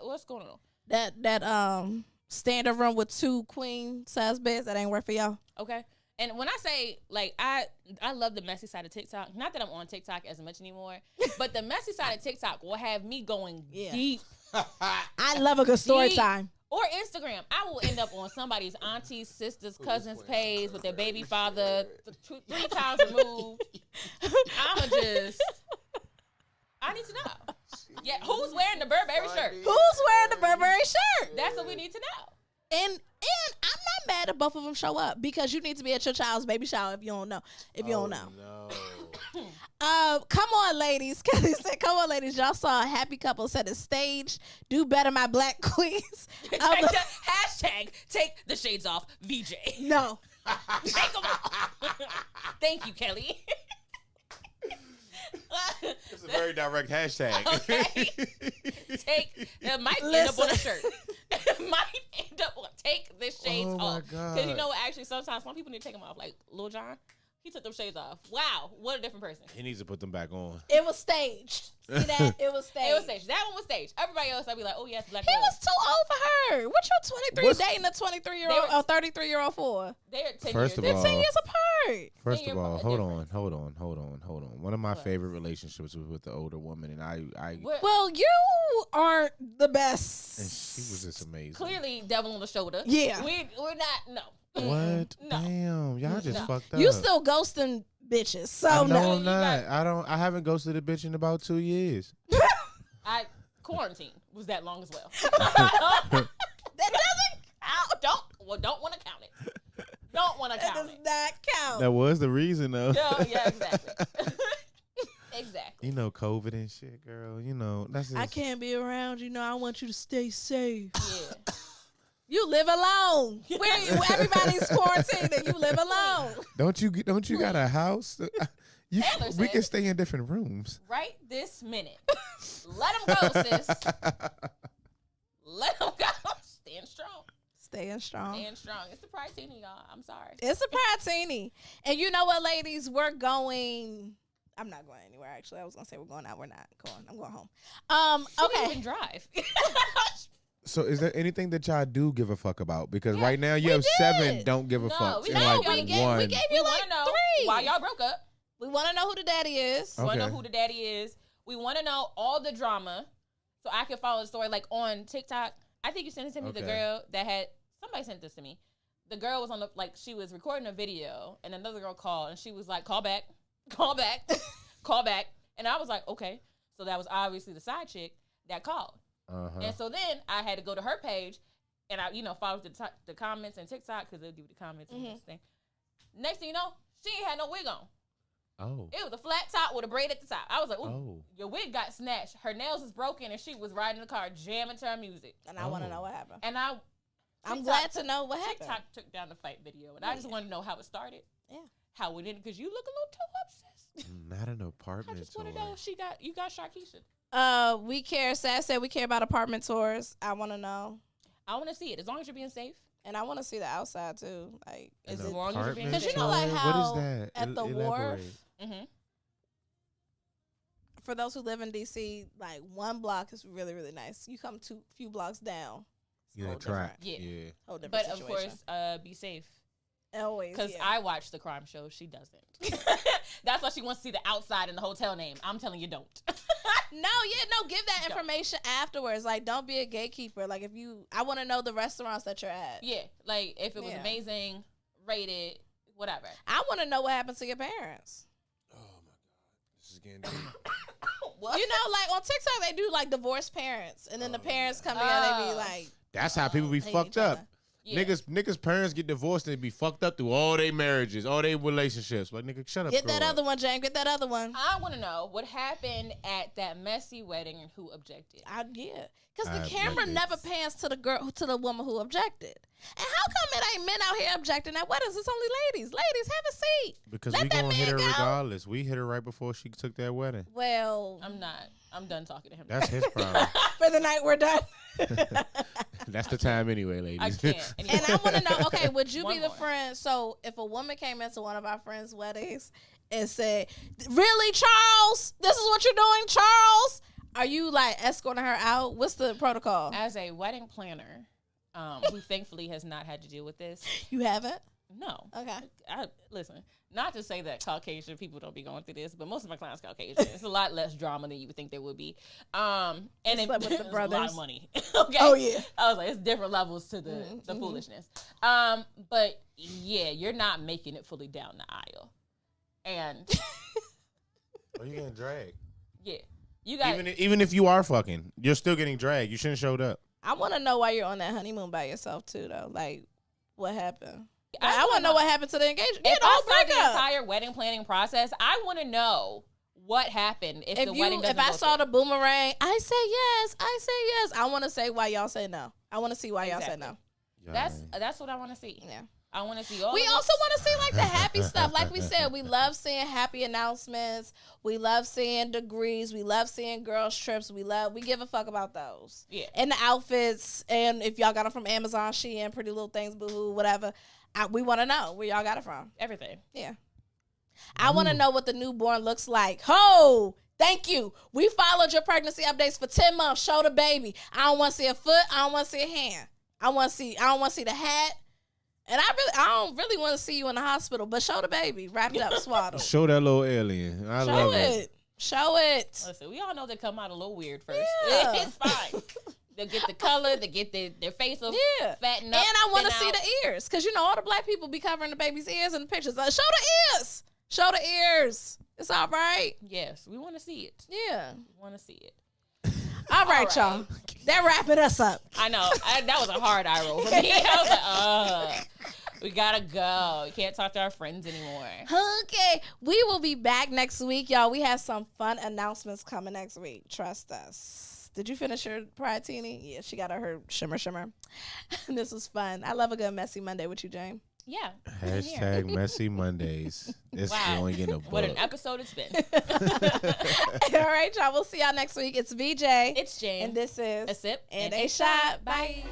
What's going on? That standard room with 2 queen size beds, that ain't work for y'all. Okay. And when I say, like, I love the messy side of TikTok. Not that I'm on TikTok as much anymore, but the messy side of TikTok will have me going deep. I love a good story time. Or Instagram. I will end up on somebody's auntie's, sister's, cousin's page with their baby father 3 times removed. I need to know. Yeah, who's wearing the Burberry shirt? Who's wearing the Burberry shirt? That's what we need to know. And I'm not mad if both of them show up because you need to be at your child's baby shower if you don't know. No. Come on, ladies. Kelly said, come on, ladies. Y'all saw a happy couple set a stage. Do better, my black queens. Hashtag take the shades off, VJ. No. Take them off. Thank you, Kelly. It's a very direct hashtag. Okay. That might end up on a shirt. Might end up on take the shades off. Because you know what? Actually, sometimes some people need to take them off. Like Lil Jon, he took them shades off. Wow, what a different person. He needs to put them back on. It was staged. See that? It was staged. It was staged. That one was staged. Everybody else, I'd be like, oh yes, black. He was too old for her. What you 23 dating a 23-year-old or 33-year-old for? They're 10 First years. of all, They're 10 years apart. First of all, hold on. One of my favorite relationships was with the older woman, and I Well, you aren't the best. and she was just amazing. Clearly, devil on the shoulder. Yeah. We're not. No. What? No. Damn, y'all just fucked up. You still ghosting bitches, so I know no. I'm not. I haven't ghosted a bitch in about 2 years. Quarantine was that long as well. That doesn't count. Don't want to count it. Don't want to That count does it. not count. That was the reason, though. Yeah, exactly. Exactly. You know, COVID and shit, girl. You know, that's just, I can't be around you. I want you to stay safe. Yeah. You live alone. Where everybody's quarantined and you live alone. Don't you got a house? We Taylor can said- stay in different rooms. Right this minute. Let them go, sis. Let them go. Stand strong. Staying strong. Stand strong. It's the Pride-Tini, y'all. I'm sorry. It's a Pride-Tini. And you know what, ladies? We're going. I'm not going anywhere, actually. I was going to say we're going out. We're not going. I'm going home. She Okay. didn't even drive. So is there anything that y'all do give a fuck about? Because right now you we have did. 7 don't give a No, fuck. we And know. like We we gave one. you We like want to know 3. why y'all broke up. We want to know who the daddy is. We want to Okay. know who the daddy is. We want to know all the drama so I can follow the story. Like on TikTok, I think you sent it to me, the Okay. girl that had, somebody sent this to me. The girl was on the, like, she was recording a video and another girl called and she was like, call back, call back, call back. And I was like, okay. So that was obviously the side chick that called. And so then I had to go to her page, and I, follow the comments and TikTok because they'll do the comments and this thing. Next thing you know, she ain't had no wig on. Oh. It was a flat top with a braid at the top. I was like, ooh, your wig got snatched. Her nails is broken, and she was riding the car jamming to her music. And I want to know what happened. And I'm glad to know what happened. TikTok took down the fight video, and I just want to know how it started. Yeah. How it ended, because you look a little too obsessed. Not an apartment I just want to know if you got Sharkeisha. We care. Sad said we care about apartment tours. I want to know. I want to see it as long as you're being safe, and I want to see the outside too. Like, as long as you're being safe. Because like how what is that? at the wharf. Mm-hmm. For those who live in DC, like one block is really really nice. You come few blocks down. Yeah, track. Yeah. Whole different but situation. Of course, be safe. Always. Because I watch the crime shows. She doesn't. That's why she wants to see the outside and the hotel name. I'm telling you, don't. No, give that information afterwards. Like, don't be a gatekeeper. Like, I want to know the restaurants that you're at. Yeah, like, if it was amazing, rated, whatever. I want to know what happened to your parents. Oh, my God. This is getting deep. What? Like, on TikTok, they do, like, divorced parents. And then the parents come together and be like... That's how people be fucked up. Yeah. Niggas' parents get divorced and they be fucked up through all their marriages, all their relationships. Like, nigga, shut up. Get that other one, James. Get that other one. I want to know what happened at that messy wedding and who objected. Because the camera never pans to the woman who objected. And how come it ain't men out here objecting at weddings? It's only ladies. Ladies, have a seat. Because we gonna hit her regardless. We hit her right before she took that wedding. Well, I'm not. I'm done talking to him. That's his problem. For the night, we're done. That's the time anyway, ladies. I can't. And I want to know, okay, would you be the friend? So if a woman came into one of our friends' weddings and said, really, Charles? This is what you're doing, Charles? Are you, like, escorting her out? What's the protocol? As a wedding planner, who thankfully has not had to deal with this. You haven't? No. Okay. Listen, not to say that Caucasian people don't be going through this, but most of my clients are Caucasian. It's a lot less drama than you would think there would be. And it with the brothers. A lot of money. Okay. Oh, yeah. I was like, it's different levels to the foolishness. But yeah, you're not making it fully down the aisle. And Are you getting dragged? Yeah. You got even if you are fucking, you're still getting dragged. You shouldn't have showed up. I want to know why you're on that honeymoon by yourself too, though. Like, what happened? I want to know what happened to the engagement. If I saw the entire wedding planning process, I want to know what happened if the wedding doesn't If I go saw through. the boomerang, I say yes. I want to say why y'all say no. I want to see why y'all say no. That's what I want to see. Yeah. I want to see all. We also want to see like the happy stuff. Like we said, we love seeing happy announcements. We love seeing degrees. We love seeing girls trips. We give a fuck about those. Yeah. And the outfits. And if y'all got them from Amazon, Shein, Pretty Little Things, Boohoo, whatever. We want to know where y'all got it from. Everything. Yeah. I want to know what the newborn looks like. Ho! Thank you. We followed your pregnancy updates for 10 months. Show the baby. I don't want to see a foot. I don't want to see a hand. I don't want to see the hat. And I don't really want to see you in the hospital, but show the baby wrapped up, swaddled. Show that little alien. I love it. Show it. Listen, we all know they come out a little weird first. Yeah. It's fine. They'll get the color. They get their face fattened up. And I want to see the ears, because all the black people be covering the baby's ears in the pictures. Like, show the ears. Show the ears. It's all right. Yes, we want to see it. Yeah, we want to see it. All right, y'all. They're wrapping us up. I know. That was a hard eye roll for me. I was like, we gotta go. We can't talk to our friends anymore. Okay. We will be back next week, y'all. We have some fun announcements coming next week. Trust us. Did you finish your Pride-Tini? Yeah, she got her shimmer. This was fun. I love a good messy Monday with you, Jane. Yeah. Hashtag messy Mondays. It's going in a book. What an episode it's been. All right, y'all. We'll see y'all next week. It's VJ. It's Jane. And this is A Sip and a Shot. Bye.